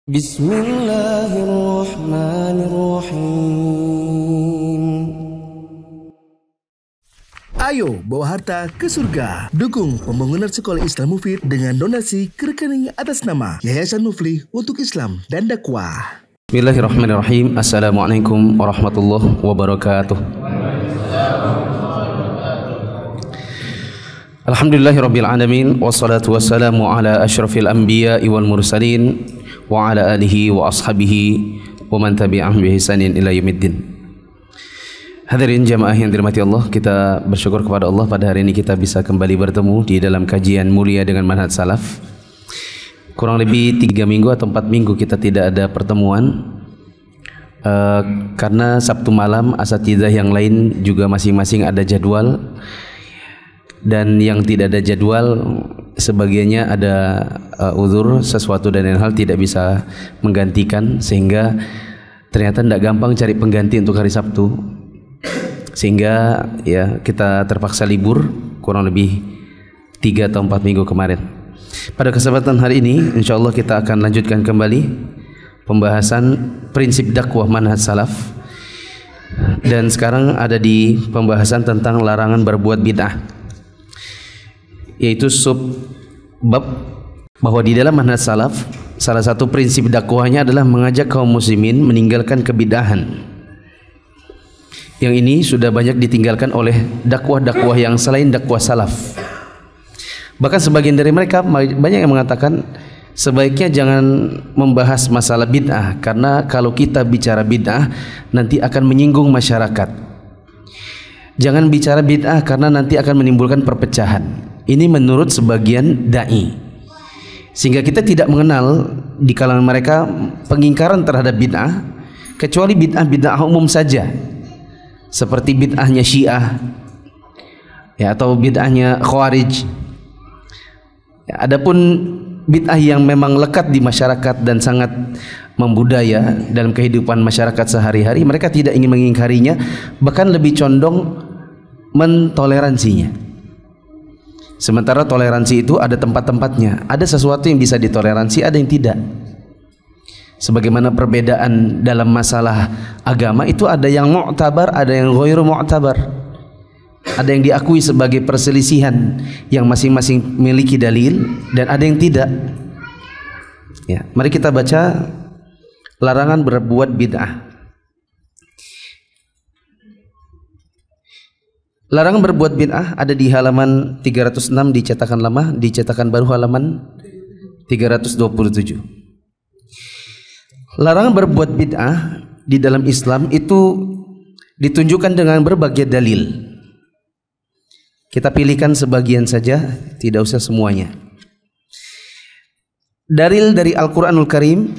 Bismillahirrahmanirrahim. Ayo bawa harta ke surga. Dukung pembangunan sekolah Islam Mufid dengan donasi ke rekening atas nama Yayasan Muflih untuk Islam dan Dakwah. Bismillahirrahmanirrahim. Assalamualaikum warahmatullahi wabarakatuh. Alhamdulillahirabbil alamin wassalatu wassalamu ala asyrafil anbiya'i wal mursalin wa ala alihi wa ashabihi wa man tabi'ahum bi ihsanin ila yaumiddin. Hadirin jamaah yang dirahmati Allah, kita bersyukur kepada Allah pada hari ini kita bisa kembali bertemu di dalam kajian mulia dengan manhaj salaf. Kurang lebih 3 minggu atau 4 minggu kita tidak ada pertemuan karena Sabtu malam asatidzah yang lain juga masing-masing ada jadwal, dan yang tidak ada jadwal sebagiannya ada uzur sesuatu dan lain hal tidak bisa menggantikan, sehingga ternyata tidak gampang cari pengganti untuk hari Sabtu, sehingga ya kita terpaksa libur kurang lebih 3 atau 4 minggu kemarin. Pada kesempatan hari ini insyaallah kita akan lanjutkan kembali pembahasan prinsip dakwah manhaj salaf, dan sekarang ada di pembahasan tentang larangan berbuat bid'ah, yaitu sub bab bahwa di dalam manhaj salaf salah satu prinsip dakwahnya adalah mengajak kaum muslimin meninggalkan kebid'ahan. Yang ini sudah banyak ditinggalkan oleh dakwah-dakwah yang selain dakwah salaf. Bahkan sebagian dari mereka banyak yang mengatakan sebaiknya jangan membahas masalah bid'ah, karena kalau kita bicara bid'ah nanti akan menyinggung masyarakat. Jangan bicara bid'ah karena nanti akan menimbulkan perpecahan. Ini menurut sebagian dai, sehingga kita tidak mengenal di kalangan mereka pengingkaran terhadap bid'ah kecuali bid'ah umum saja, seperti bid'ahnya Syiah ya, atau bid'ahnya Khawarij. Ya, adapun bid'ah yang memang lekat di masyarakat dan sangat membudaya dalam kehidupan masyarakat sehari-hari, mereka tidak ingin mengingkarinya, bahkan lebih condong mentoleransinya. Sementara toleransi itu ada tempat-tempatnya. Ada sesuatu yang bisa ditoleransi, ada yang tidak. Sebagaimana perbedaan dalam masalah agama itu ada yang mu'tabar, ada yang ghairu mu'tabar. Ada yang diakui sebagai perselisihan yang masing-masing memiliki dalil, dan ada yang tidak. Ya, mari kita baca larangan berbuat bid'ah. Larangan berbuat bid'ah ada di halaman 306 di cetakan lama, di cetakan baru halaman 327. Larangan berbuat bid'ah di dalam Islam itu ditunjukkan dengan berbagai dalil. Kita pilihkan sebagian saja, tidak usah semuanya. Dalil dari Al-Qur'anul Karim,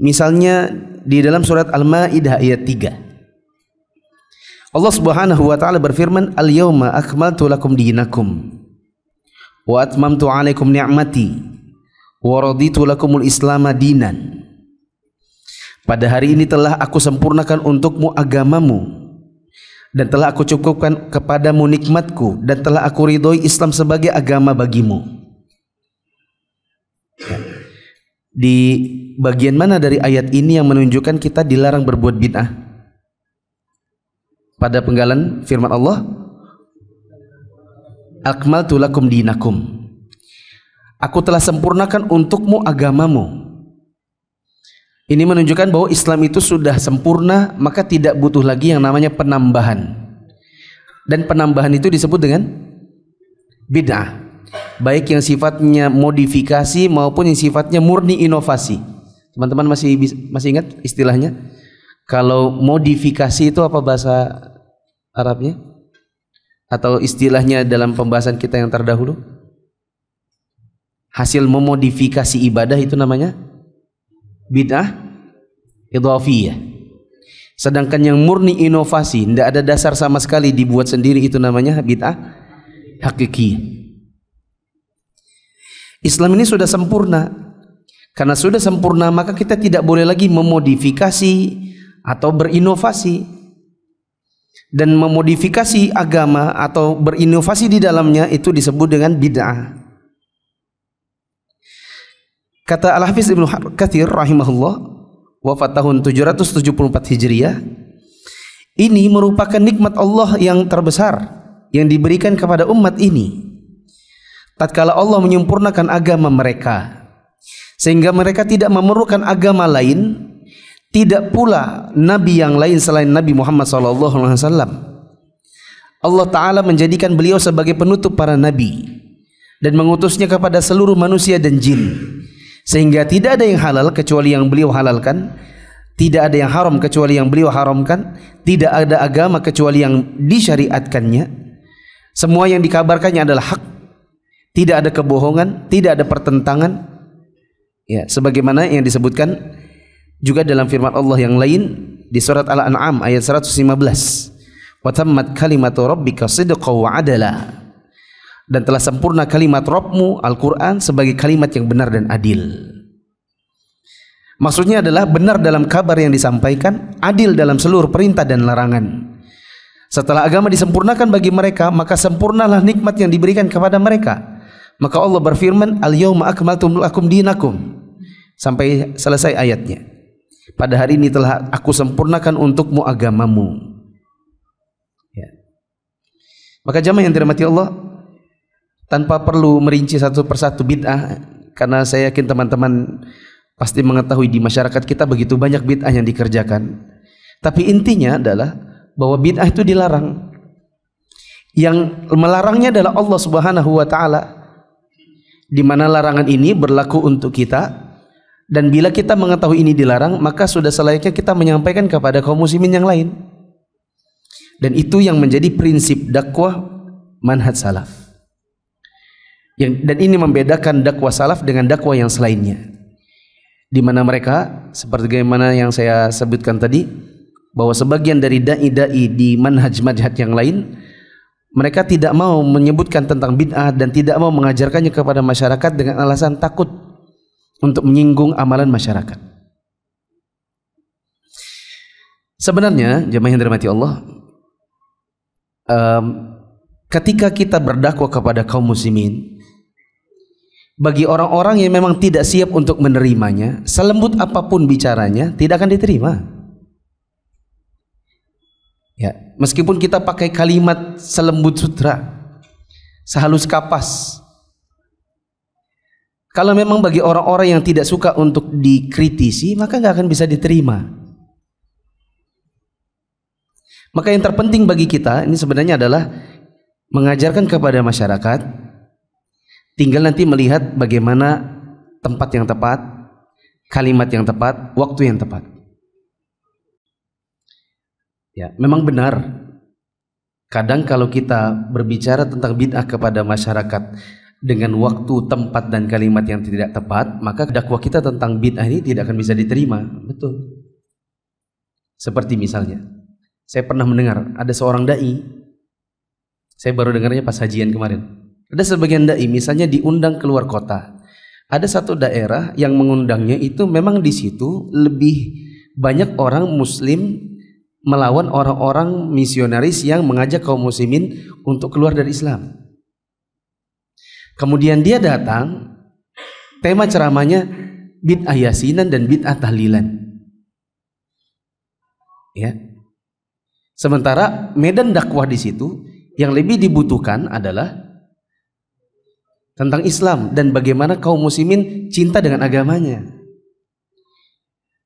misalnya di dalam surat Al-Maidah ayat 3. Allah Subhanahu wa taala berfirman, "Al-yauma akmaltu lakum dinakum wa atmamtu 'alaikum ni'mati wa raditu lakumul Islama dinan." Pada hari ini telah aku sempurnakan untukmu agamamu, dan telah aku cukupkan kepadamu nikmatku, dan telah aku ridhoi Islam sebagai agama bagimu. Di bagian mana dari ayat ini yang menunjukkan kita dilarang berbuat bid'ah? Pada penggalan firman Allah, akmaltu lakum dinakum, aku telah sempurnakan untukmu agamamu. Ini menunjukkan bahwa Islam itu sudah sempurna, maka tidak butuh lagi yang namanya penambahan. Dan penambahan itu disebut dengan bid'ah, baik yang sifatnya modifikasi maupun yang sifatnya murni inovasi. Teman-teman masih ingat istilahnya? Kalau modifikasi itu apa bahasa Arabnya? Atau istilahnya dalam pembahasan kita yang terdahulu? Hasil memodifikasi ibadah itu namanya bid'ah idhafiyah. Sedangkan yang murni inovasi, tidak ada dasar sama sekali, dibuat sendiri, itu namanya bid'ah hakikiyah. Islam ini sudah sempurna. Karena sudah sempurna, maka kita tidak boleh lagi memodifikasi atau berinovasi. Dan memodifikasi agama atau berinovasi di dalamnya itu disebut dengan bid'ah. Kata Al-Hafiz Ibnu Katsir rahimahullah, wafat tahun 774 Hijriah, ini merupakan nikmat Allah yang terbesar yang diberikan kepada umat ini tatkala Allah menyempurnakan agama mereka, sehingga mereka tidak memerlukan agama lain, tidak pula nabi yang lain selain Nabi Muhammad SAW. Allah Ta'ala menjadikan beliau sebagai penutup para nabi dan mengutusnya kepada seluruh manusia dan jin, sehingga tidak ada yang halal kecuali yang beliau halalkan, tidak ada yang haram kecuali yang beliau haramkan, tidak ada agama kecuali yang disyariatkannya. Semua yang dikabarkannya adalah hak, tidak ada kebohongan, tidak ada pertentangan, ya, sebagaimana yang disebutkan juga dalam firman Allah yang lain di surat Al-An'am ayat 115, wa tammat kalimatu rabbika sidqan wa adala, dan telah sempurna kalimat Rabbmu Al-Quran sebagai kalimat yang benar dan adil. Maksudnya adalah benar dalam kabar yang disampaikan, adil dalam seluruh perintah dan larangan. Setelah agama disempurnakan bagi mereka, maka sempurnalah nikmat yang diberikan kepada mereka. Maka Allah berfirman, al-yawma akmaltu lakum dinakum, sampai selesai ayatnya. Pada hari ini telah aku sempurnakan untukmu agamamu. Ya. Maka jamaah yang dirahmati Allah, tanpa perlu merinci satu persatu bid'ah, karena saya yakin teman-teman pasti mengetahui di masyarakat kita begitu banyak bid'ah yang dikerjakan. Tapi intinya adalah bahwa bid'ah itu dilarang. Yang melarangnya adalah Allah Subhanahu wa Ta'ala, di mana larangan ini berlaku untuk kita, dan bila kita mengetahui ini dilarang, maka sudah selayaknya kita menyampaikan kepada kaum muslimin yang lain. Dan itu yang menjadi prinsip dakwah manhaj salaf. Dan ini membedakan dakwah salaf dengan dakwah yang selainnya, di mana mereka seperti bagaimana yang saya sebutkan tadi, bahwa sebagian dari dai-dai di manhaj-manhaj yang lain, mereka tidak mau menyebutkan tentang bid'ah dan tidak mau mengajarkannya kepada masyarakat dengan alasan takut untuk menyinggung amalan masyarakat. Sebenarnya jemaah yang dirahmati Allah, ketika kita berdakwah kepada kaum muslimin, bagi orang-orang yang memang tidak siap untuk menerimanya, selembut apapun bicaranya tidak akan diterima. Ya, meskipun kita pakai kalimat selembut sutra, sehalus kapas, kalau memang bagi orang-orang yang tidak suka untuk dikritisi, maka nggak akan bisa diterima. Maka yang terpenting bagi kita ini sebenarnya adalah mengajarkan kepada masyarakat. Tinggal nanti melihat bagaimana tempat yang tepat, kalimat yang tepat, waktu yang tepat. Ya, memang benar. Kadang kalau kita berbicara tentang bid'ah kepada masyarakat dengan waktu, tempat, dan kalimat yang tidak tepat, maka dakwah kita tentang bid'ah ini tidak akan bisa diterima. Betul. Seperti misalnya, saya pernah mendengar ada seorang dai. Saya baru dengarnya pas hajian kemarin. Ada sebagian dai misalnya diundang keluar kota. Ada satu daerah yang mengundangnya itu memang di situ lebih banyak orang muslim melawan orang-orang misionaris yang mengajak kaum muslimin untuk keluar dari Islam. Kemudian dia datang, tema ceramahnya bid'ah yasinan dan bid'ah tahlilan. Ya. Sementara medan dakwah di situ yang lebih dibutuhkan adalah tentang Islam dan bagaimana kaum muslimin cinta dengan agamanya.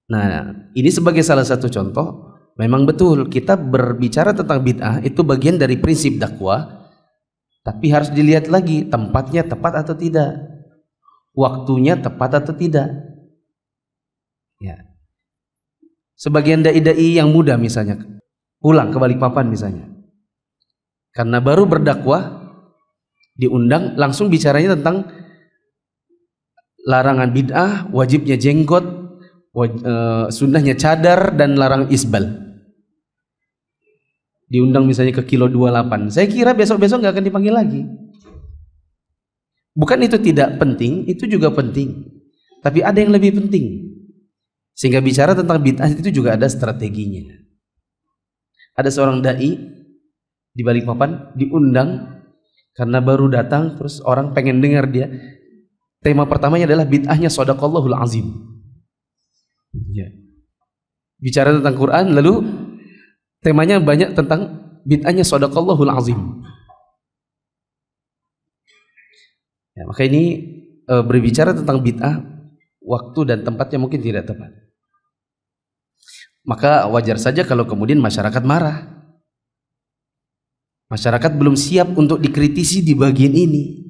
Nah, ini sebagai salah satu contoh, memang betul kita berbicara tentang bid'ah itu bagian dari prinsip dakwah, tapi harus dilihat lagi tempatnya tepat atau tidak, waktunya tepat atau tidak. Ya. Sebagian dai-dai yang muda misalnya pulang ke Balikpapan misalnya, karena baru berdakwah, diundang langsung bicaranya tentang larangan bid'ah, wajibnya jenggot, sunnahnya cadar, dan larang isbal. Diundang misalnya ke kilo 28. Saya kira besok-besok nggak akan dipanggil lagi. Bukan itu tidak penting, itu juga penting. Tapi ada yang lebih penting. Sehingga bicara tentang bid'ah itu juga ada strateginya. Ada seorang dai di Balikpapan diundang karena baru datang, terus orang pengen dengar dia. Tema pertamanya adalah bid'ahnya shadaqallahul azim. Ya. Bicara tentang Quran, lalu temanya banyak tentang bid'ahnya shadaqallahul azim. Ya, maka ini berbicara tentang bid'ah, waktu dan tempatnya mungkin tidak tepat. Maka wajar saja kalau kemudian masyarakat marah. Masyarakat belum siap untuk dikritisi di bagian ini.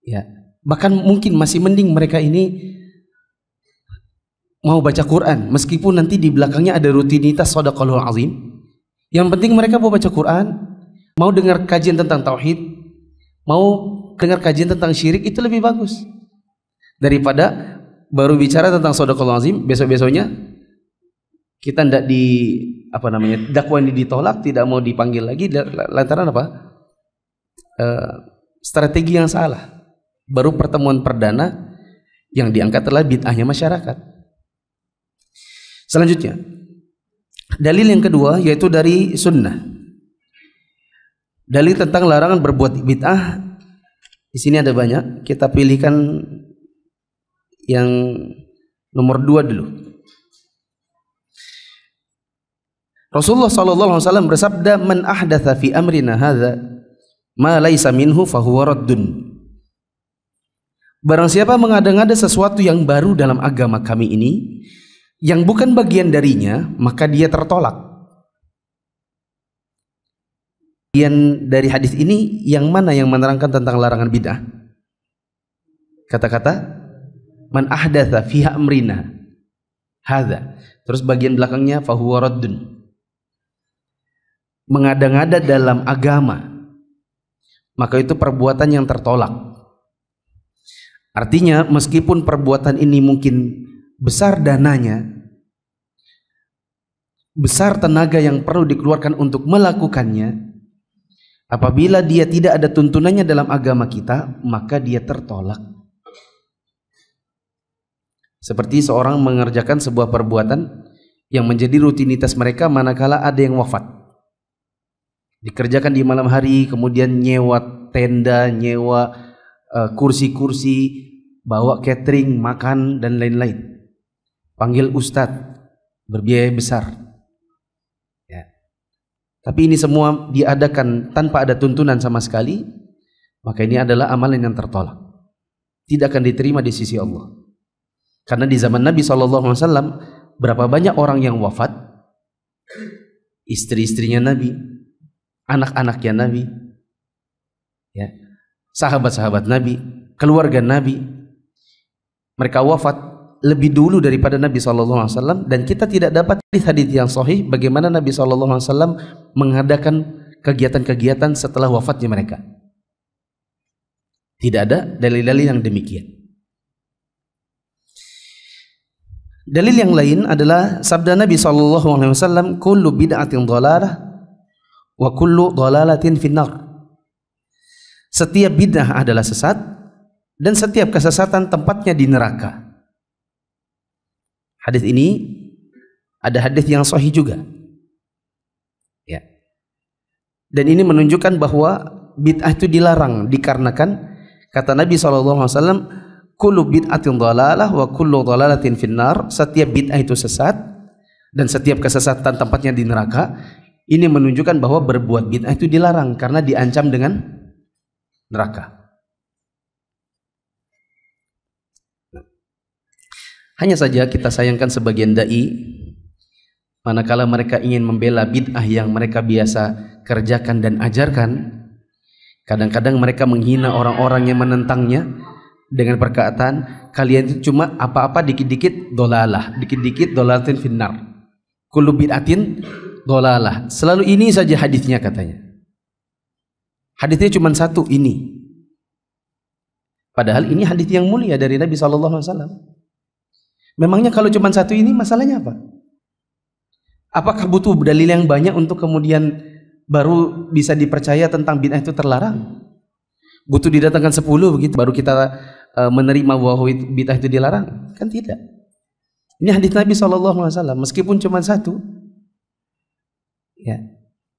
Ya, bahkan mungkin masih mending mereka ini mau baca Quran, meskipun nanti di belakangnya ada rutinitas shadaqallahul azim. Yang penting mereka mau baca Quran, mau dengar kajian tentang tauhid, mau dengar kajian tentang syirik, itu lebih bagus daripada baru bicara tentang shadaqallahul azim, besok-besoknya kita tidak dakwah ini ditolak, tidak mau dipanggil lagi lantaran apa? Strategi yang salah. Baru pertemuan perdana yang diangkat adalah bid'ahnya masyarakat. Selanjutnya, dalil yang kedua yaitu dari sunnah. Dalil tentang larangan berbuat bid'ah di sini ada banyak. Kita pilihkan yang nomor 2 dulu. Rasulullah SAW bersabda, "Man ahdatha fi amrina hadza ma laisa minhu fahuwa raddun." Barang siapa mengada-ngada sesuatu yang baru dalam agama kami ini yang bukan bagian darinya, maka dia tertolak. Bagian dari hadis ini yang mana yang menerangkan tentang larangan bid'ah? Kata-kata man ahdatsa fi amrina hadza. Terus bagian belakangnya fahuwa raddun. Mengada-ngada dalam agama, maka itu perbuatan yang tertolak. Artinya meskipun perbuatan ini mungkin besar dananya, besar tenaga yang perlu dikeluarkan untuk melakukannya, apabila dia tidak ada tuntunannya dalam agama kita, maka dia tertolak. Seperti seorang mengerjakan sebuah perbuatan yang menjadi rutinitas mereka manakala ada yang wafat. Dikerjakan di malam hari, kemudian nyewa tenda, nyewa kursi-kursi, bawa catering, makan dan lain-lain. Panggil ustadz, berbiaya besar. Ya. Tapi ini semua diadakan tanpa ada tuntunan sama sekali, maka ini adalah amalan yang tertolak. Tidak akan diterima di sisi Allah. Karena di zaman Nabi SAW berapa banyak orang yang wafat, istri-istrinya Nabi, anak-anaknya Nabi, ya, sahabat-sahabat Nabi, keluarga Nabi, mereka wafat lebih dulu daripada Nabi SAW, dan kita tidak dapat hadis yang sahih bagaimana Nabi SAW mengadakan kegiatan-kegiatan setelah wafatnya mereka. Tidak ada dalil-dalil yang demikian. Dalil yang lain adalah sabda Nabi SAW, kullu bid'atin dhalalah wa kullu dhalalatin finnar. Setiap bid'ah adalah sesat dan setiap kesesatan tempatnya di neraka. Hadis ini ada hadis yang sahih juga. Ya. Dan ini menunjukkan bahwa bid'ah itu dilarang dikarenakan kata Nabi SAW, kullu bid'atin dhalalah wa kullu dhalalatin finnar. Setiap bid'ah itu sesat dan setiap kesesatan tempatnya di neraka. Ini menunjukkan bahwa berbuat bid'ah itu dilarang karena diancam dengan neraka. Hanya saja kita sayangkan sebagian dai, manakala mereka ingin membela bid'ah yang mereka biasa kerjakan dan ajarkan, kadang-kadang mereka menghina orang-orang yang menentangnya dengan perkataan, kalian itu cuma apa-apa dikit-dikit dolalah, dikit-dikit dolalatin finnar, kullu bid'atin dolalah. Selalu ini saja hadisnya katanya. Hadisnya cuma satu ini. Padahal ini hadis yang mulia dari Nabi SAW. Memangnya kalau cuma satu ini masalahnya apa? Apakah butuh dalil yang banyak untuk kemudian baru bisa dipercaya tentang bid'ah itu terlarang? Butuh didatangkan 10 begitu baru kita menerima bahwa bid'ah itu dilarang? Kan tidak. Ini hadis Nabi SAW meskipun cuma satu. Ya.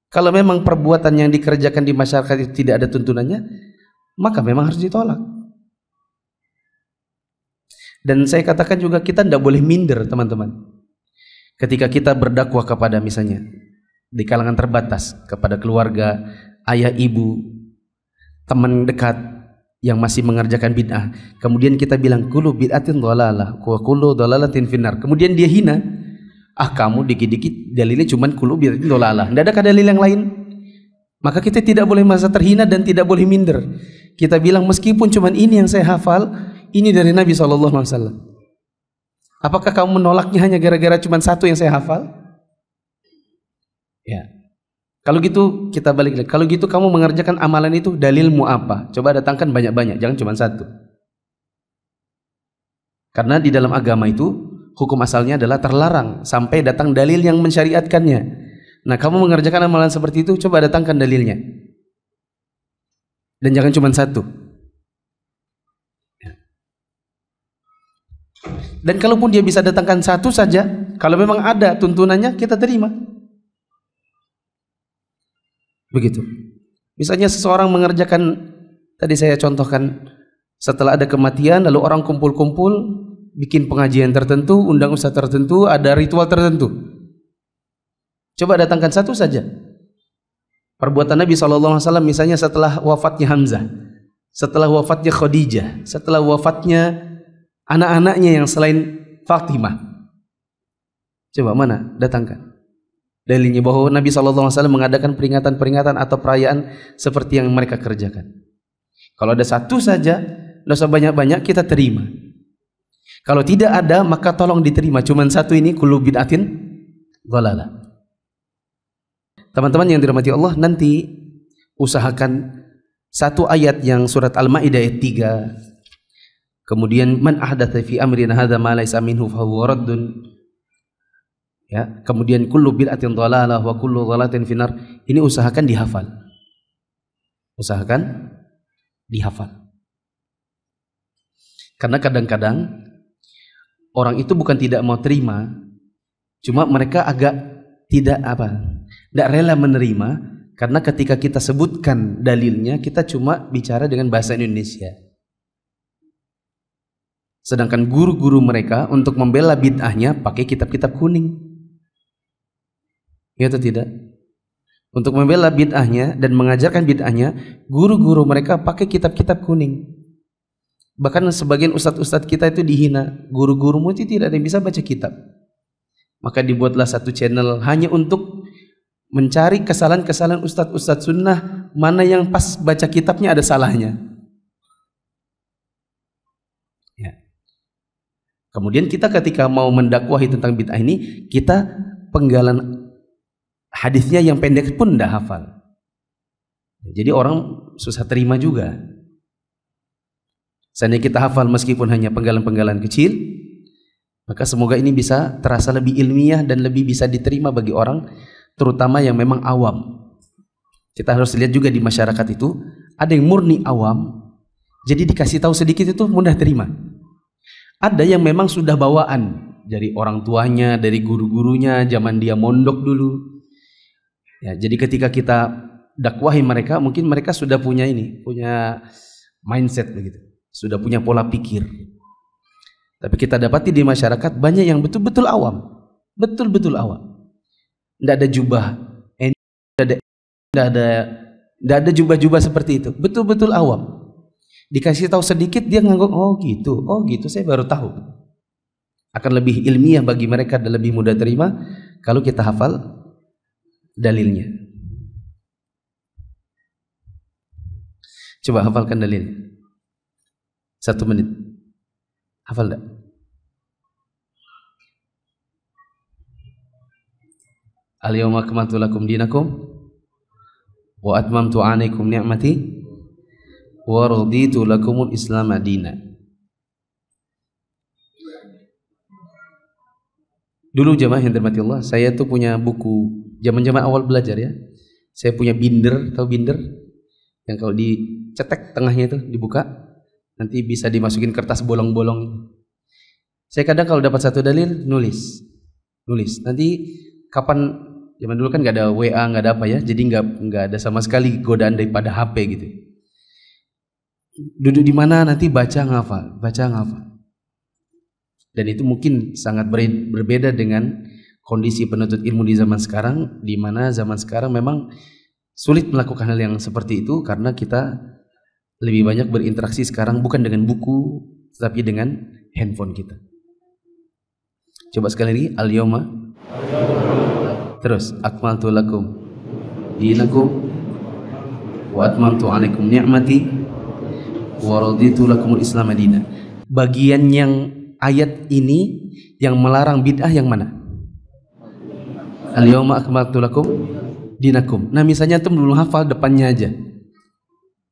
Kalau memang perbuatan yang dikerjakan di masyarakat itu tidak ada tuntunannya, maka memang harus ditolak. Dan saya katakan juga kita tidak boleh minder teman-teman. Ketika kita berdakwah kepada misalnya di kalangan terbatas, kepada keluarga, ayah ibu, teman dekat yang masih mengerjakan bid'ah, kemudian kita bilang kullu bid'atin dhalalah wa kullu dhalalatin finnar, kemudian dia hina, kamu dikit-dikit dalilnya cuman kullu bid'atin dhalalah, tidak ada dalil yang lain, maka kita tidak boleh merasa terhina dan tidak boleh minder. Kita bilang meskipun cuman ini yang saya hafal, ini dari Nabi SAW. Apakah kamu menolaknya hanya gara-gara cuma satu yang saya hafal? Ya. Kalau gitu kita balik lagi. Kalau gitu kamu mengerjakan amalan itu dalilmu apa? Coba datangkan banyak-banyak, jangan cuma satu. Karena di dalam agama itu hukum asalnya adalah terlarang sampai datang dalil yang mensyariatkannya. Nah, kamu mengerjakan amalan seperti itu, coba datangkan dalilnya. Dan jangan cuma satu. Dan kalaupun dia bisa datangkan satu saja, kalau memang ada tuntunannya, kita terima. Begitu. Misalnya seseorang mengerjakan, tadi saya contohkan, setelah ada kematian, lalu orang kumpul-kumpul, bikin pengajian tertentu, undang ustaz tertentu, ada ritual tertentu. Coba datangkan satu saja. Perbuatan Nabi SAW misalnya setelah wafatnya Hamzah, setelah wafatnya Khadijah, setelah wafatnya anak-anaknya yang selain Fatimah. Coba mana? Datangkan dalilnya bahwa Nabi SAW mengadakan peringatan-peringatan atau perayaan seperti yang mereka kerjakan. Kalau ada satu saja, tidak usah banyak-banyak, kita terima. Kalau tidak ada, maka tolong diterima. Cuman satu ini, kullu bid'atin dhalalah. Teman-teman yang dirahmati Allah, nanti usahakan satu ayat yang surat Al-Maidah ayat 3. Kemudian man ahdatsa fi amrina hadza ma laysa minhu fa huwa raddun. Ya, kemudian kullu bid'atin dhalalah wa kullu dhalalatin finnar. Ini usahakan dihafal. Usahakan dihafal. Karena kadang-kadang orang itu bukan tidak mau terima, cuma mereka agak tidak rela menerima karena ketika kita sebutkan dalilnya kita cuma bicara dengan bahasa Indonesia. Sedangkan guru-guru mereka untuk membela bid'ahnya pakai kitab-kitab kuning. Ya atau tidak? Untuk membela bid'ahnya dan mengajarkan bid'ahnya, guru-guru mereka pakai kitab-kitab kuning. Bahkan sebagian ustadz-ustadz kita itu dihina. Guru-gurumu itu tidak ada yang bisa baca kitab. Maka dibuatlah satu channel hanya untuk mencari kesalahan-kesalahan ustadz-ustadz sunnah, mana yang pas baca kitabnya ada salahnya. Kemudian kita ketika mau mendakwahi tentang bid'ah ini, kita penggalan hadisnya yang pendek pun tidak hafal. Jadi orang susah terima juga. Seandainya kita hafal meskipun hanya penggalan-penggalan kecil, maka semoga ini bisa terasa lebih ilmiah dan lebih bisa diterima bagi orang, terutama yang memang awam. Kita harus lihat juga di masyarakat itu, ada yang murni awam, jadi dikasih tahu sedikit itu mudah terima. Ada yang memang sudah bawaan dari orang tuanya, dari guru-gurunya, zaman dia mondok dulu. Ya, jadi ketika kita dakwahi mereka, mungkin mereka sudah punya punya mindset begitu, sudah punya pola pikir. Tapi kita dapati di masyarakat banyak yang betul-betul awam, betul-betul awam. Tidak ada jubah, tidak ada jubah-jubah seperti itu, betul-betul awam. Dikasih tahu sedikit dia ngangguk, oh gitu saya baru tahu. Akan lebih ilmiah bagi mereka dan lebih mudah terima kalau kita hafal dalilnya. Coba hafalkan dalilnya 1 menit. Hafal tak? Al-yawma akmaltu lakum dinakum wa atmamtu 'alaikum ni'mati wa raditu lakumul Islam madina. Dulu jemaah yang dirahmati Allah, saya tuh punya buku zaman-zaman awal belajar ya. Saya punya binder, tahu binder? Yang kalau dicetek tengahnya itu dibuka, nanti bisa dimasukin kertas bolong-bolong. Saya kadang kalau dapat satu dalil nulis. Nanti kapan, zaman dulu kan nggak ada WA, nggak ada apa ya, jadi nggak ada sama sekali godaan daripada HP gitu. Duduk di mana nanti baca ngafal. Dan itu mungkin sangat berbeda dengan kondisi penuntut ilmu di zaman sekarang, di mana zaman sekarang memang sulit melakukan hal yang seperti itu karena kita lebih banyak berinteraksi sekarang bukan dengan buku tetapi dengan handphone kita. Coba sekali lagi, al-yawma, terus akmaltu lakum dinakum wa atmamtu alaikum ni'mati wa raditu lakumul islam madina. Bagian yang ayat ini yang melarang bid'ah yang mana? Al-yawma akmaltu lakum dinakum. Nah, misalnya antum belum hafal depannya aja.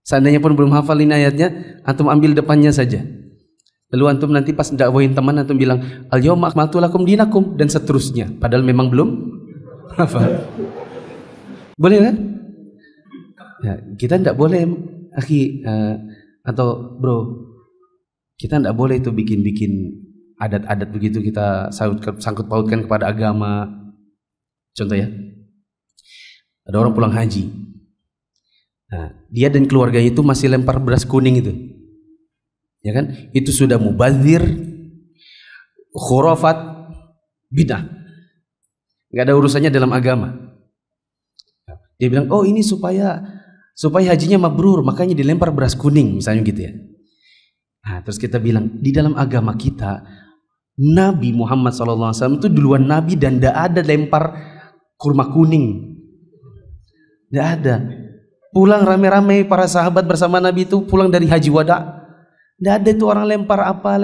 Seandainya pun belum hafal ini ayatnya, antum ambil depannya saja. Lalu antum nanti pas dakwahin teman antum bilang al-yawma akmaltu lakum dinakum dan seterusnya, padahal memang belum hafal. Boleh kan? Ya, kita tidak boleh, akhi atau bro, kita tidak boleh itu bikin adat-adat begitu kita sangkut pautkan kepada agama. Contoh ya, ada orang pulang haji, nah, dia dan keluarganya itu masih lempar beras kuning itu, ya kan? Itu sudah mubadzir, khurafat, bid'ah, nggak ada urusannya dalam agama. Dia bilang, oh ini supaya hajinya mabrur, makanya dilempar beras kuning, misalnya gitu ya. Nah, terus kita bilang di dalam agama kita Nabi Muhammad SAW itu duluan Nabi dan tidak ada lempar kurma kuning, tidak ada. Pulang rame-rame para sahabat bersama Nabi itu pulang dari haji wada, tidak ada itu orang lempar apa.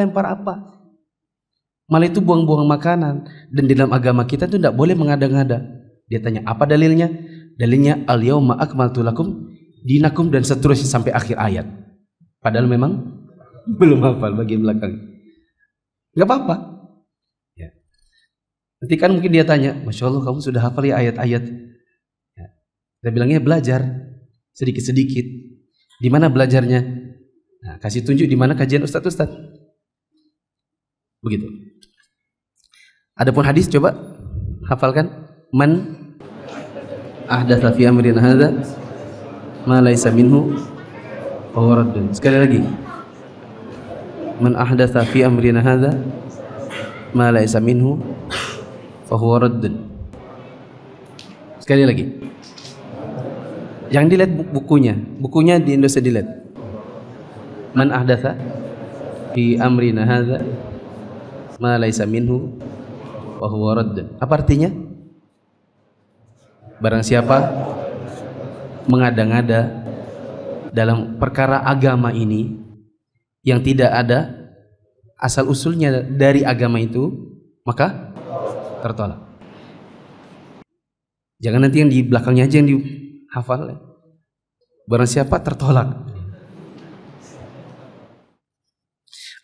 Malah itu buang-buang makanan. Dan di dalam agama kita itu tidak boleh mengada-ngada. Dia tanya apa dalilnya? Dalilnya al-yawma akmaltu lakum dinakum dan seterusnya sampai akhir ayat. Padahal memang belum hafal bagian belakang. Gak apa-apa ya. Nanti kan mungkin dia tanya, Masya Allah kamu sudah hafal ya ayat-ayat ya. Kita bilangnya belajar sedikit-sedikit. Di mana belajarnya? Nah, kasih tunjuk di mana kajian ustaz-ustaz. Begitu. Adapun hadis coba hafalkan. Man ahdatsa fi amrina hadza ma laysa minhu fa huwa raddun. Sekali lagi. Man ahdatsa fi amrina hadza ma laysa minhu fa huwa raddun. Sekali lagi. Yang dilihat bukunya di Indonesia dilihat. Man ahdatsa fi amrina hadza ma laysa minhu fa huwa raddun. Apa artinya? Barang siapa mengada-ngada dalam perkara agama ini yang tidak ada asal usulnya dari agama itu, maka tertolak. Jangan nanti yang di belakangnya aja yang dihafal. Barang siapa tertolak.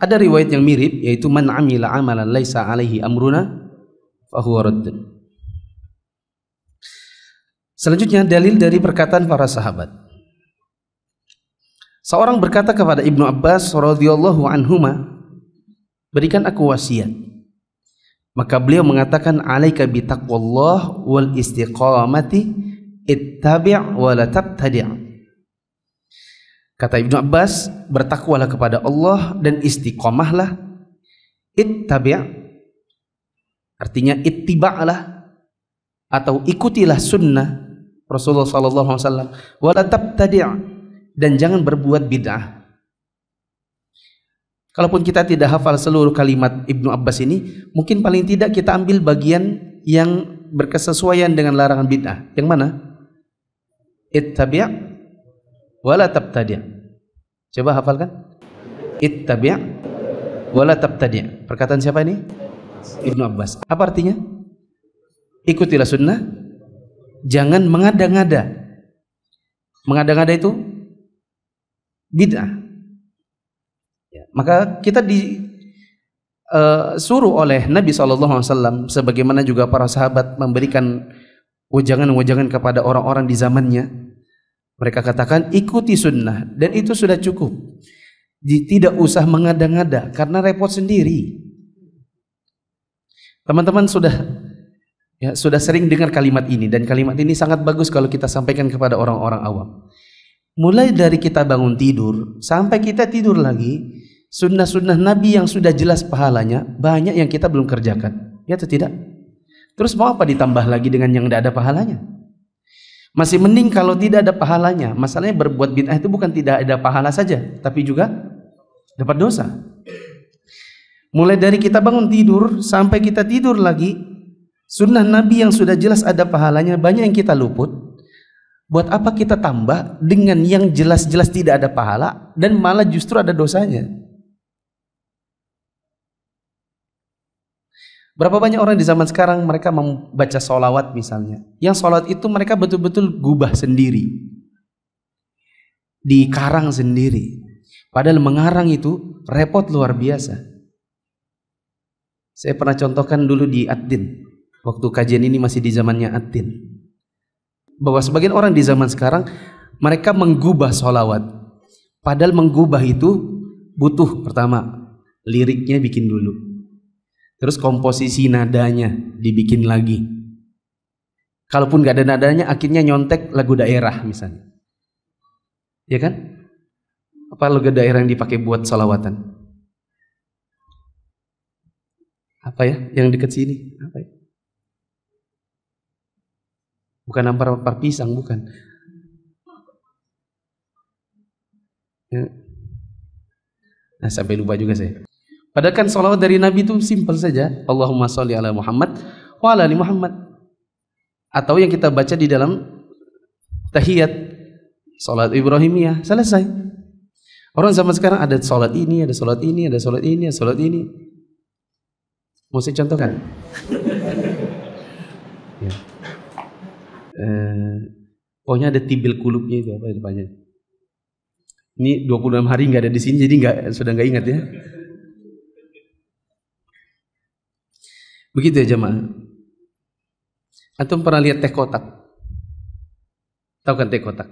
Ada riwayat yang mirip, yaitu man amila amalan laisa alaihi amruna fa huwa raddun. Selanjutnya dalil dari perkataan para sahabat. Seorang berkata kepada Ibnu Abbas radhiyallahu anhuma, berikan aku wasiat. Maka beliau mengatakan, alaika bi taqwallah wal istiqamati ittabi' wa la tabtadi'. Kata Ibnu Abbas, bertakwalah kepada Allah dan istiqamahlah. Ittabi' artinya ittiba'lah atau ikutilah sunnah Rasulullah sallallahu alaihi wasallam, wa la tabtadi' dan jangan berbuat bid'ah. Kalaupun kita tidak hafal seluruh kalimat Ibnu Abbas ini, mungkin paling tidak kita ambil bagian yang berkesesuaian dengan larangan bid'ah. Yang mana? Ittabi' wa la tabtadi'. Coba hafalkan. Ittabi' wa la tabtadi'. Perkataan siapa ini? Ibnu Abbas. Apa artinya? Ikutilah sunnah, jangan mengada-ngada. Mengada-ngada itu bid'ah. Ya, maka kita disuruh oleh Nabi SAW, sebagaimana juga para sahabat memberikan wejangan-wejangan kepada orang-orang di zamannya. Mereka katakan ikuti sunnah, dan itu sudah cukup. Tidak usah mengada-ngada karena repot sendiri. Teman-teman sudah sering dengar kalimat ini, dan kalimat ini sangat bagus kalau kita sampaikan kepada orang-orang awam. Mulai dari kita bangun tidur sampai kita tidur lagi, sunnah-sunnah Nabi yang sudah jelas pahalanya banyak yang kita belum kerjakan, ya atau tidak? Terus mau apa ditambah lagi dengan yang tidak ada pahalanya? Masih mending kalau tidak ada pahalanya. Masalahnya berbuat bid'ah itu bukan tidak ada pahala saja, tapi juga dapat dosa. Mulai dari kita bangun tidur sampai kita tidur lagi, sunnah Nabi yang sudah jelas ada pahalanya banyak yang kita luput. Buat apa kita tambah dengan yang jelas-jelas tidak ada pahala dan malah justru ada dosanya? Berapa banyak orang di zaman sekarang mereka membaca sholawat misalnya, yang sholawat itu mereka betul-betul gubah sendiri, dikarang sendiri. Padahal mengarang itu repot luar biasa. Saya pernah contohkan dulu di Ad-Din, waktu kajian ini masih di zamannya Ad-Din, bahwa sebagian orang di zaman sekarang mereka menggubah sholawat. Padahal menggubah itu butuh pertama liriknya bikin dulu, terus komposisi nadanya dibikin lagi. Kalaupun gak ada nadanya, akhirnya nyontek lagu daerah misalnya, ya kan? Apa lagu daerah yang dipakai buat sholawatan? Apa ya? Yang dekat sini apa ya? Bukan ampar-ampar pisang, bukan. Nah, sampai lupa juga saya. Padahal kan sholawat dari Nabi itu simpel saja. Allahumma sholli ala Muhammad wa ala ali Muhammad. Atau yang kita baca di dalam tahiyat, sholat Ibrahimiyah, selesai. Orang zaman sekarang ada sholat ini, ada sholat ini, ada sholat ini, ada sholat ini. Mau saya contohkan? Ya. Pokoknya ada tibil kulubnya itu apa depannya. Ini 26 hari nggak ada di sini, jadi sudah nggak ingat ya. Begitu ya jemaah. Antum pernah lihat teh kotak? Tahu kan teh kotak?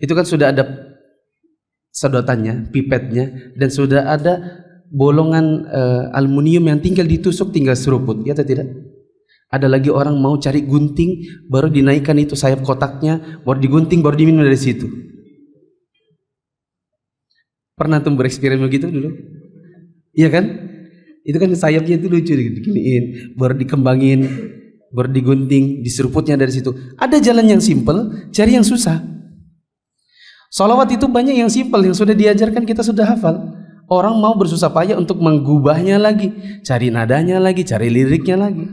Itu kan sudah ada sedotannya, pipetnya, dan sudah ada bolongan aluminium yang tinggal ditusuk, tinggal seruput, ya atau tidak? Ada lagi orang mau cari gunting, baru dinaikkan itu sayap kotaknya, baru digunting, baru diminum dari situ. Pernah tuh bereksperimen begitu dulu? Iya kan? Itu kan sayapnya itu lucu, diginiin, baru dikembangin, baru digunting, diseruputnya dari situ. Ada jalan yang simpel, cari yang susah. Sholawat itu banyak yang simpel, yang sudah diajarkan kita sudah hafal. Orang mau bersusah payah untuk menggubahnya lagi, cari nadanya lagi, cari liriknya lagi.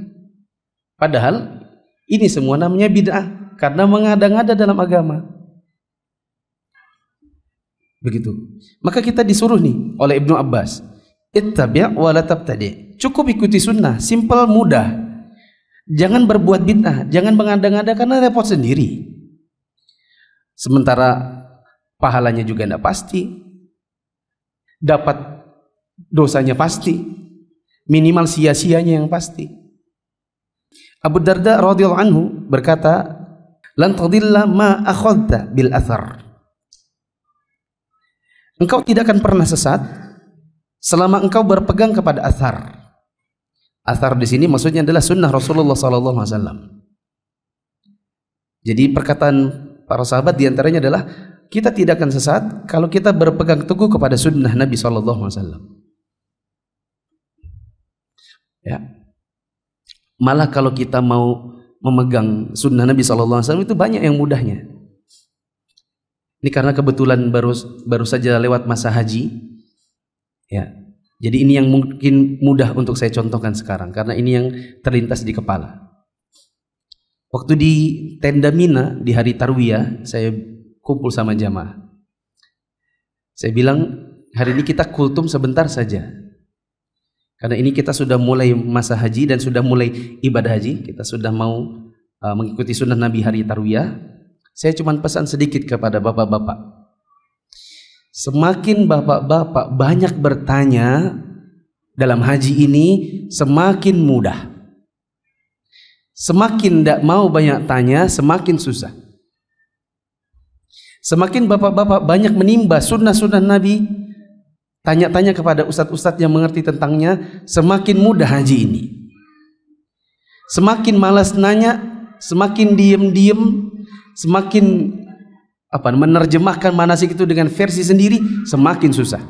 Padahal ini semua namanya bid'ah, karena mengada-ngada dalam agama. Begitu. Maka kita disuruh nih oleh Ibnu Abbas, ittabi' wa la tabtadi'. Cukup ikuti sunnah, simpel, mudah. Jangan berbuat bid'ah, jangan mengada-ngada karena repot sendiri. Sementara pahalanya juga tidak pasti, dapat dosanya pasti, minimal sia-sianya yang pasti. Abu Darda radhiyallahu anhu berkata, lan tadilla ma akhadta bil athar. Engkau tidak akan pernah sesat selama engkau berpegang kepada athar. Athar di sini maksudnya adalah sunnah Rasulullah sallallahu alaihi wasallam. Jadi perkataan para sahabat diantaranya adalah kita tidak akan sesat kalau kita berpegang teguh kepada sunnah Nabi sallallahu alaihi wasallam. Ya. Malah kalau kita mau memegang sunnah Nabi sallallahu alaihi wasallam itu banyak yang mudahnya. Ini karena kebetulan baru saja lewat masa haji. Ya. Jadi ini yang mungkin mudah untuk saya contohkan sekarang karena ini yang terlintas di kepala. Waktu di tenda Mina di hari Tarwiyah, saya kumpul sama jamaah. Saya bilang, hari ini kita kultum sebentar saja. Karena ini kita sudah mulai masa haji dan sudah mulai ibadah haji. Kita sudah mau mengikuti sunnah Nabi hari Tarwiyah. Saya cuma pesan sedikit kepada bapak-bapak. Semakin bapak-bapak banyak bertanya dalam haji ini, semakin mudah. Semakin tidak mau banyak tanya, semakin susah. Semakin bapak-bapak banyak menimba sunnah-sunnah Nabi, tanya-tanya kepada ustadz-ustadz yang mengerti tentangnya, semakin mudah haji ini. Semakin malas nanya, semakin diem-diem, semakin menerjemahkan manasik itu dengan versi sendiri, semakin susah.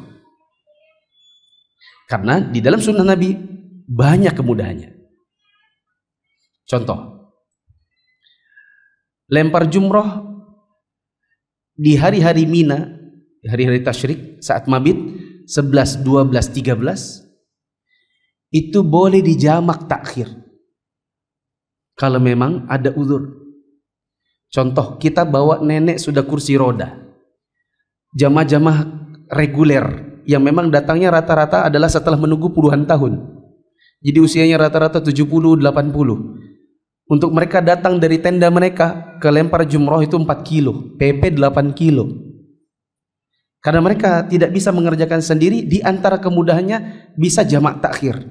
Karena di dalam sunnah Nabi banyak kemudahannya. Contoh, lempar jumroh di hari-hari Mina, hari-hari tasyrik, saat mabit 11, 12, 13 itu boleh dijamak takhir kalau memang ada uzur. Contoh, kita bawa nenek sudah kursi roda, jamaah-jamaah reguler yang memang datangnya rata-rata adalah setelah menunggu puluhan tahun, jadi usianya rata-rata 70, 80. Untuk mereka datang dari tenda mereka ke lempar jumroh itu 4 kilo, PP 8 kilo. Karena mereka tidak bisa mengerjakan sendiri, di antara kemudahannya bisa jamak takhir.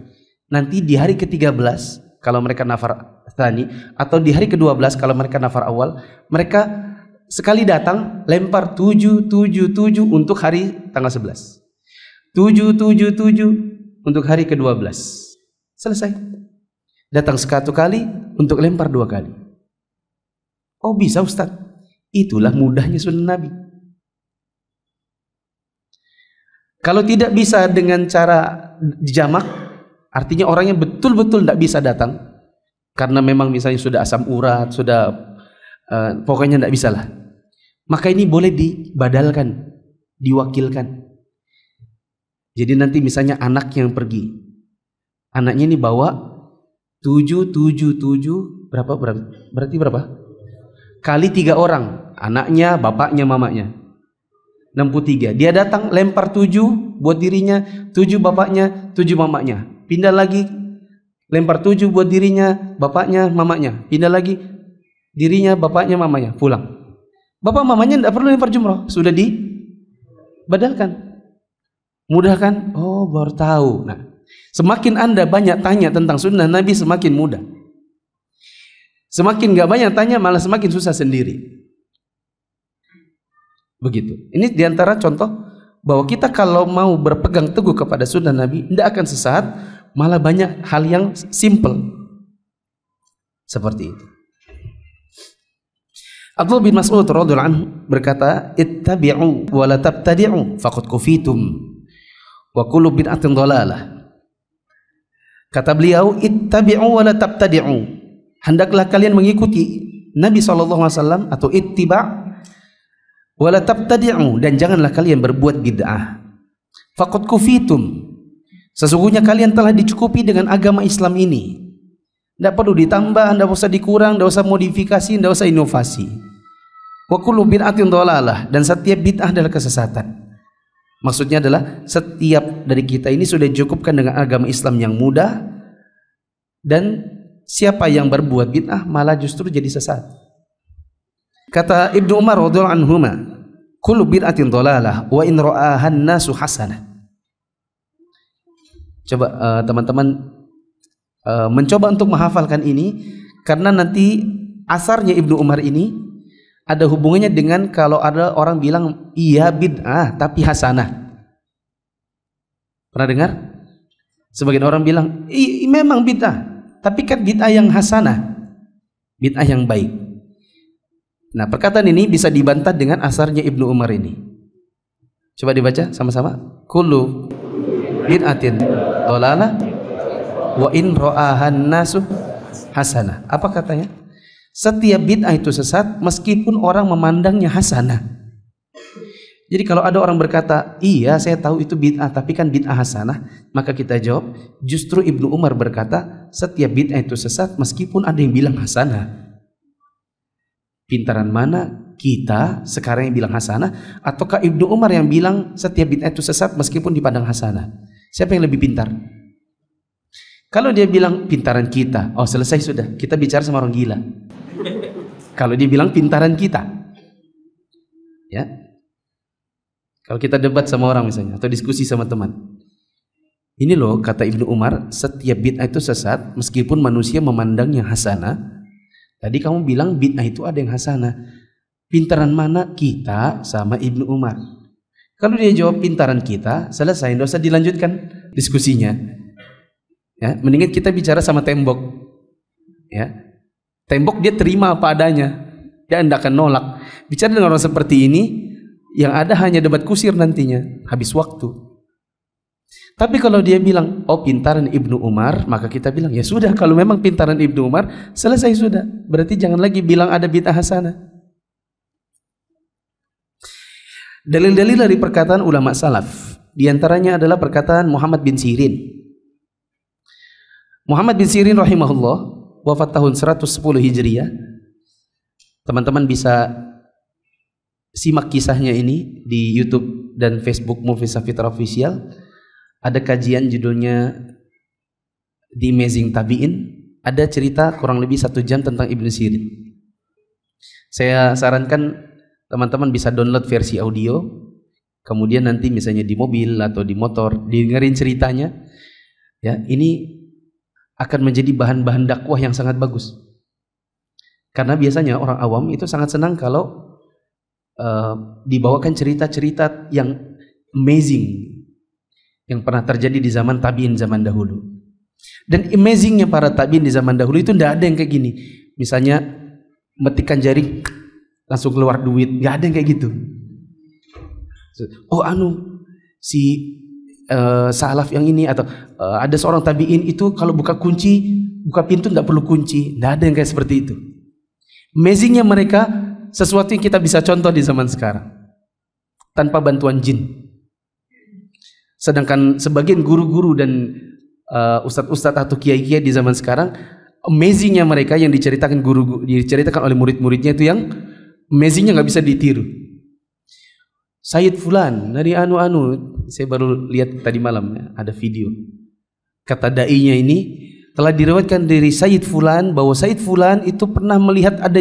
Nanti di hari ke-13 kalau mereka nafar tsani, atau di hari ke-12 kalau mereka nafar awal, mereka sekali datang lempar 777 untuk hari tanggal 11. 777 untuk hari ke-12. Selesai. Datang sekali kali untuk lempar 2 kali. Oh bisa Ustaz? Itulah mudahnya sunnah Nabi. Kalau tidak bisa dengan cara jamak, artinya orangnya betul-betul tidak bisa datang karena memang misalnya sudah asam urat, sudah pokoknya tidak bisa lah, maka ini boleh dibadalkan, diwakilkan. Jadi nanti misalnya anak yang pergi, anaknya ini bawa 777 berarti berapa? Kali 3 orang, anaknya, bapaknya, mamanya, 63. Dia datang lempar 7 buat dirinya, 7 bapaknya, 7 mamanya. Pindah lagi lempar 7 buat dirinya, bapaknya, mamanya. Pindah lagi dirinya, bapaknya, mamanya. Pulang. Bapak mamanya tidak perlu lempar jumroh, sudah dibadalkan. Mudah kan? Oh baru tahu. Nah, semakin Anda banyak tanya tentang sunnah Nabi, semakin mudah. Semakin gak banyak tanya, malah semakin susah sendiri. Begitu. Ini diantara contoh bahwa kita kalau mau berpegang teguh kepada sunnah Nabi, tidak akan sesat, malah banyak hal yang simple. Seperti itu. Abdullah bin Mas'ud radhiyallahu anhu berkata, "Ittabi'u wa la tabtadi'u faqad kufitum wa kullu bid'atin dhalalah." Kata beliau, "Ittabi'u wa la tabtadi'u." Hendaklah kalian mengikuti Nabi SAW atau ittiba' wala tabtadi'u, dan janganlah kalian berbuat bid'ah. Faqad kufitum, sesungguhnya kalian telah dicukupi dengan agama Islam ini. Tidak perlu ditambah, tidak usah dikurang, tidak usah modifikasi, tidak usah inovasi. Wa kullu bid'atin dhalalah, dan setiap bid'ah adalah kesesatan. Maksudnya adalah setiap dari kita ini sudah dicukupkan dengan agama Islam yang mudah, dan siapa yang berbuat bid'ah malah justru jadi sesat. Kata Ibnu Umar radhiyallahu anhuma, kullu bid'atin dhalalah wa in ra'ahan nasu hasanah. Coba teman-teman mencoba untuk menghafalkan ini, karena nanti asarnya Ibnu Umar ini ada hubungannya dengan kalau ada orang bilang iya bid'ah tapi hasanah. Pernah dengar? Sebagian orang bilang memang bid'ah, tapi kan bid'ah yang hasanah, bid'ah yang baik. Nah, perkataan ini bisa dibantah dengan asarnya Ibnu Umar ini. Coba dibaca sama-sama. Kullu bid'atin dhalalah wa in ra'ahan nasu hasanah. Apa katanya? Setiap bid'ah itu sesat meskipun orang memandangnya hasanah. Jadi kalau ada orang berkata, iya saya tahu itu bid'ah tapi kan bid'ah hasanah, maka kita jawab, justru Ibnu Umar berkata setiap bid'ah itu sesat meskipun ada yang bilang hasanah. Pintaran mana kita sekarang yang bilang hasanah, ataukah Ibnu Umar yang bilang setiap bid'ah itu sesat meskipun dipandang hasanah? Siapa yang lebih pintar? Kalau dia bilang pintaran kita, oh selesai sudah, kita bicara sama orang gila. Kalau dia bilang pintaran kita, ya, kalau kita debat sama orang misalnya atau diskusi sama teman, ini loh kata Ibnu Umar, setiap bid'ah itu sesat meskipun manusia memandangnya hasanah. Tadi kamu bilang bid'ah itu ada yang hasanah. Pintaran mana kita sama Ibnu Umar? Kalau dia jawab pintaran kita, selesai, tidak usah dilanjutkan diskusinya. Ya, mendingan kita bicara sama tembok. Ya, tembok dia terima apa adanya, dia tidak akan nolak. Bicara dengan orang seperti ini, yang ada hanya debat kusir nantinya, habis waktu. Tapi kalau dia bilang, oh pintaran Ibnu Umar, maka kita bilang, ya sudah, kalau memang pintaran Ibnu Umar, selesai sudah. Berarti jangan lagi bilang ada bid'ah hasanah. Dalil-dalil dari perkataan ulama salaf, di antaranya adalah perkataan Muhammad bin Sirin. Muhammad bin Sirin rahimahullah wafat tahun 110 Hijriah. Teman-teman bisa simak kisahnya ini di YouTube dan Facebook Muflis Fitra Official. Ada kajian judulnya The Amazing Tabi'in. Ada cerita kurang lebih 1 jam tentang Ibnu Sirin. Saya sarankan teman-teman bisa download versi audio, kemudian nanti misalnya di mobil atau di motor dengerin ceritanya. Ya, ini akan menjadi bahan-bahan dakwah yang sangat bagus. Karena biasanya orang awam itu sangat senang kalau dibawakan cerita-cerita yang amazing yang pernah terjadi di zaman tabi'in zaman dahulu. Dan amazingnya para tabi'in di zaman dahulu itu tidak ada yang kayak gini. Misalnya metikan jari langsung keluar duit, nggak ada yang kayak gitu. Oh si salaf yang ini atau ada seorang tabi'in itu kalau buka pintu tidak perlu kunci, tidak ada yang kayak seperti itu. Amazingnya mereka sesuatu yang kita bisa contoh di zaman sekarang tanpa bantuan jin. Sedangkan sebagian guru-guru dan ustadz-ustadz atau kiai-kiai di zaman sekarang, amazingnya mereka yang diceritakan oleh murid-muridnya itu yang amazingnya nggak bisa ditiru. Sayyid Fulan dari saya baru lihat tadi malam ya, ada video. Kata dai-nya ini telah diriwayatkan dari Sayyid Fulan bahwa Sayyid Fulan itu pernah melihat ada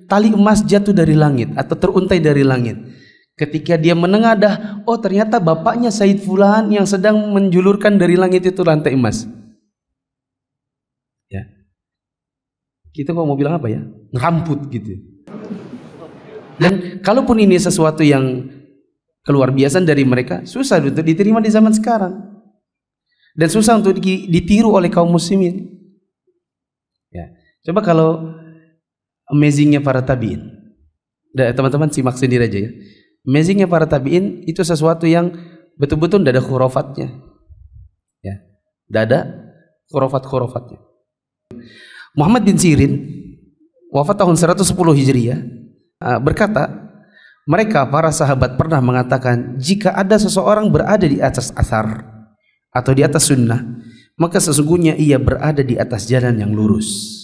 tali emas jatuh dari langit atau teruntai dari langit. Ketika dia menengadah, oh ternyata bapaknya Sayyid Fulan yang sedang menjulurkan dari langit itu rantai emas. Ya, kita mau bilang apa ya? Ngeramput gitu. Dan kalaupun ini sesuatu yang keluar biasa dari mereka, susah untuk diterima di zaman sekarang. Dan susah untuk ditiru oleh kaum muslimin. Ya, coba kalau amazingnya para tabi'in. Teman-teman simak sendiri aja ya. Amazingnya para tabi'in itu sesuatu yang betul-betul tidak ada khurafatnya. Ya, tidak ada khurafat-khurafatnya. Muhammad bin Sirin wafat tahun 110 Hijriah berkata, mereka para sahabat pernah mengatakan, jika ada seseorang berada di atas asar atau di atas sunnah, maka sesungguhnya ia berada di atas jalan yang lurus.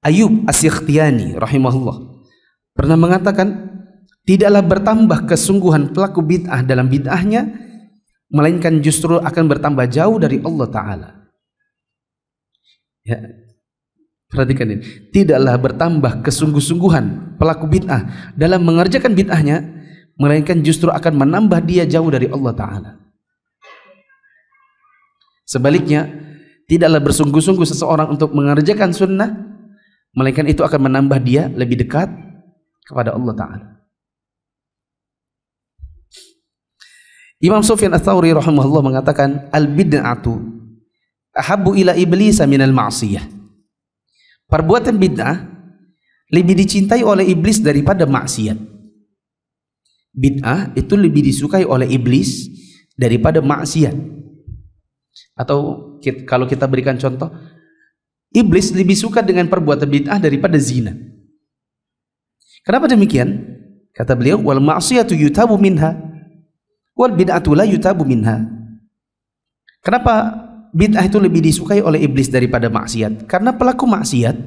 Ayub As-Sikhtiyani rahimahullah pernah mengatakan, tidaklah bertambah kesungguhan pelaku bid'ah dalam bid'ahnya, melainkan justru akan bertambah jauh dari Allah Ta'ala. Ya, perhatikan ini. Tidaklah bertambah kesungguh-sungguhan pelaku bid'ah dalam mengerjakan bid'ahnya, melainkan justru akan menambah dia jauh dari Allah Ta'ala. Sebaliknya, tidaklah bersungguh-sungguh seseorang untuk mengerjakan sunnah, melainkan itu akan menambah dia lebih dekat kepada Allah Ta'ala. Imam Sufyan Ats-Tsauri rahimahullah mengatakan, al-bid'atu ahabbu ila iblis minal ma'siyah. Perbuatan bid'ah lebih dicintai oleh iblis daripada maksiat. Bid'ah itu lebih disukai oleh iblis daripada maksiat. Atau kalau kita berikan contoh, iblis lebih suka dengan perbuatan bid'ah daripada zina. Kenapa demikian? Kata beliau, wal ma'siyatu yutabu minha wal bid'atu la yutabu minha. Kenapa bid'ah itu lebih disukai oleh iblis daripada maksiat? Karena pelaku maksiat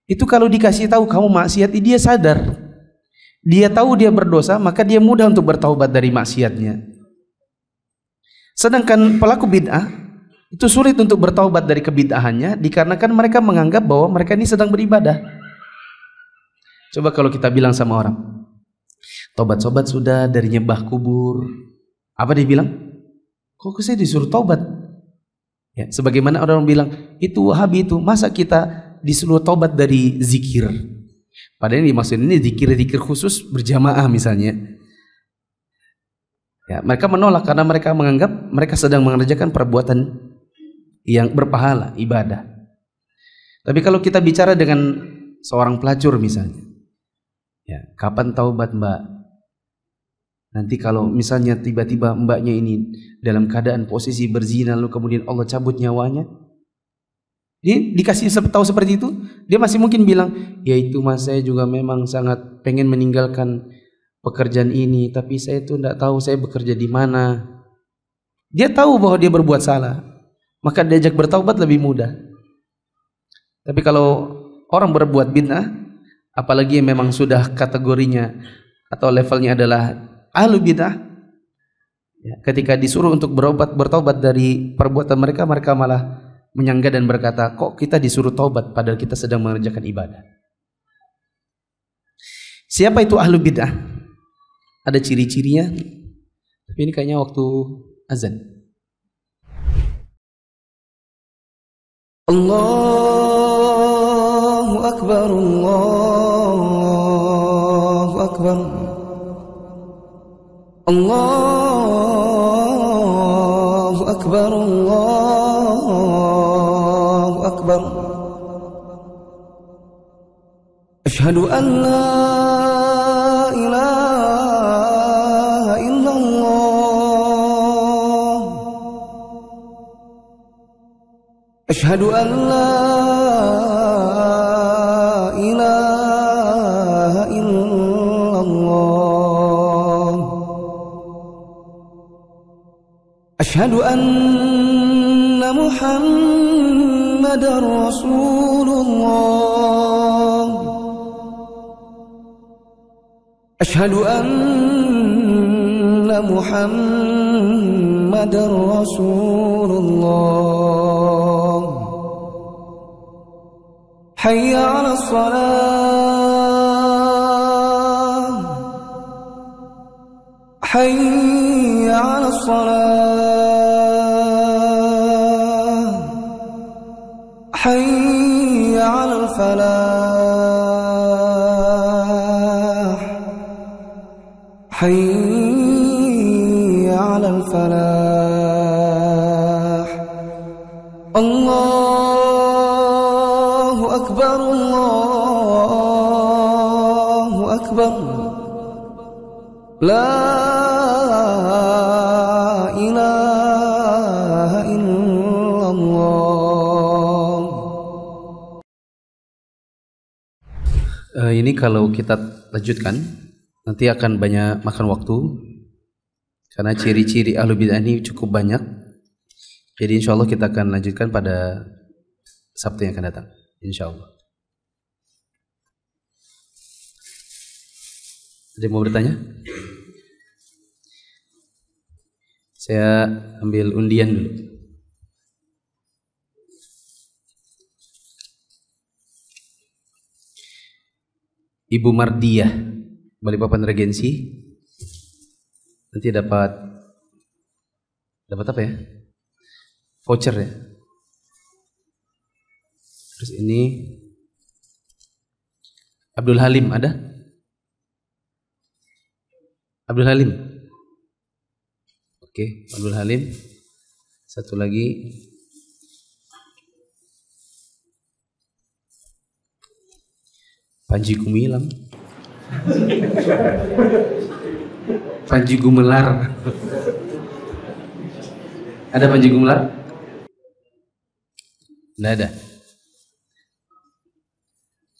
itu kalau dikasih tahu kamu maksiat, dia sadar. Dia tahu dia berdosa, maka dia mudah untuk bertaubat dari maksiatnya. Sedangkan pelaku bid'ah itu sulit untuk bertaubat dari kebid'ahannya dikarenakan mereka menganggap bahwa mereka ini sedang beribadah. Coba kalau kita bilang sama orang, tobat-tobat sudah dari nyembah kubur. Apa dia bilang? Kok saya disuruh tobat? Ya, sebagaimana orang bilang, itu Wahabi itu, masa kita disuruh tobat dari zikir? Padahal ini maksudnya ini zikir-zikir khusus berjamaah misalnya. Ya, mereka menolak karena mereka menganggap mereka sedang mengerjakan perbuatan yang berpahala, ibadah. Tapi kalau kita bicara dengan seorang pelacur misalnya, ya, kapan taubat mbak? Nanti kalau misalnya tiba-tiba mbaknya ini dalam keadaan posisi berzina lalu kemudian Allah cabut nyawanya, dia dikasih tahu seperti itu, dia masih mungkin bilang, ya itu mas, saya juga memang sangat pengen meninggalkan pekerjaan ini, tapi saya tuh tidak tahu saya bekerja di mana. Dia tahu bahwa dia berbuat salah, maka diajak bertaubat lebih mudah. Tapi kalau orang berbuat bid'ah, apalagi yang memang sudah kategorinya atau levelnya adalah ahlu bid'ah, ya, ketika disuruh untuk bertaubat dari perbuatan mereka, mereka malah menyangga dan berkata, kok kita disuruh taubat padahal kita sedang mengerjakan ibadah. Siapa itu ahlu bid'ah? Ada ciri-cirinya, tapi ini kayaknya waktu azan. Allahu Akbar, Allahu Akbar, Allahu Akbar, Allahu Akbar. Asyhadu an la ilaha illallah. Asyhadu an la ilaha illallah. Asyhadu anna Muhammadar Rasulullah. Asyhadu anna Muhammadar Rasulullah. Hayya 'alas salah. Hayya 'alas salah. Hayya 'alal falah. Hayya 'alal falah. Allahu Akbar, Allahu Akbar. La ilaha illallah. Ini kalau kita lanjutkan nanti akan banyak makan waktu, karena ciri-ciri ahlu bid'ah ini cukup banyak. Jadi insya Allah kita akan lanjutkan pada Sabtu yang akan datang, insya Allah. Ada yang mau bertanya? Saya ambil undian dulu. Ibu Mardiah, Balikpapan Regensi, nanti dapat apa ya? Voucher ya. Terus ini Abdul Halim ada? Abdul Halim. Oke, Abdul Halim. Satu lagi Panji Gumilang. Panji Gumelar. Ada Panji Gumelar? Tidak ada.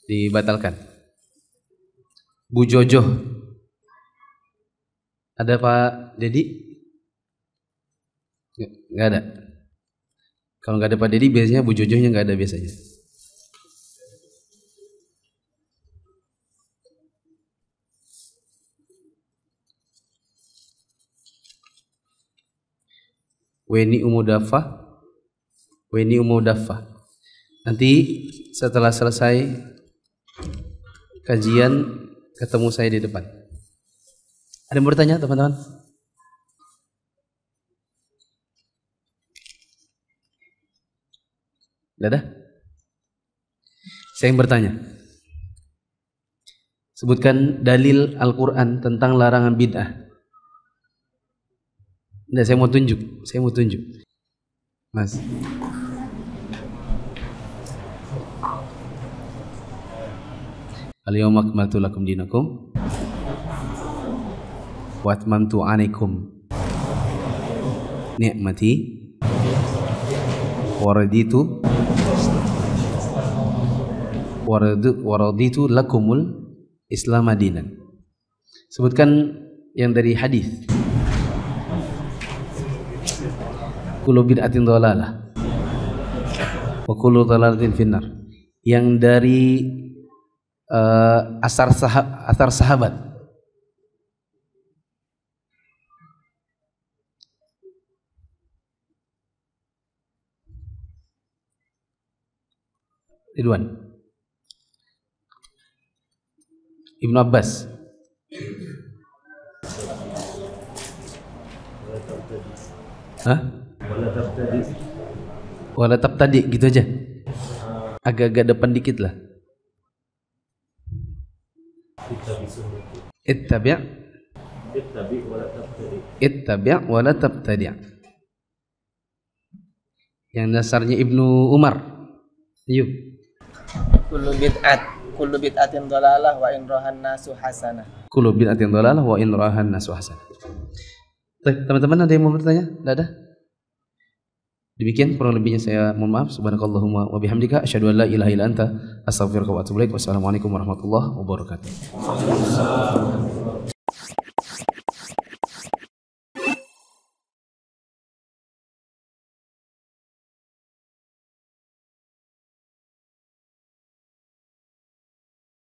Dibatalkan. Bu Jojo. Ada Pak Dedi? Nggak ada. Kalau nggak ada Pak Dedi, biasanya Bu Jojonya nggak ada biasanya. Weni Umudafa. Nanti setelah selesai kajian ketemu saya di depan. Ada yang bertanya teman-teman? Tidak ada? Saya yang bertanya. Sebutkan dalil Al-Quran tentang larangan bid'ah. Tidak, saya mau tunjuk. Mas. Al-yawma akmaltu lakum dinakum. wa atmamtu 'alaikum ni'mati wa raditu lakumul Islam dinan. Sebutkan yang dari hadis. Kullu bid'atin dhalalah wa kullu dhalalatin finnar. Yang dari asar sahabat. Ridwan, Ibnu Abbas. Wala tabtadi gitu aja. Agak-agak depan dikit lah. Ittabi' wala tabtadi'. Yang dasarnya Ibnu Umar. Yuk. Kullu bid'atin dhalalah wa in rahan nasu hasanah. Kullu bid'atin dhalalah wa in rahan nasu hasanah. Teman-teman ada yang mau bertanya? Tidak ada? Demikian kurang lebihnya saya mohon maaf. Subhanakallahumma wa bihamdika asyhadu an la ilaha illa anta astaghfiruka wa atubu ilaik. Wassalamualaikum warahmatullahi wabarakatuh.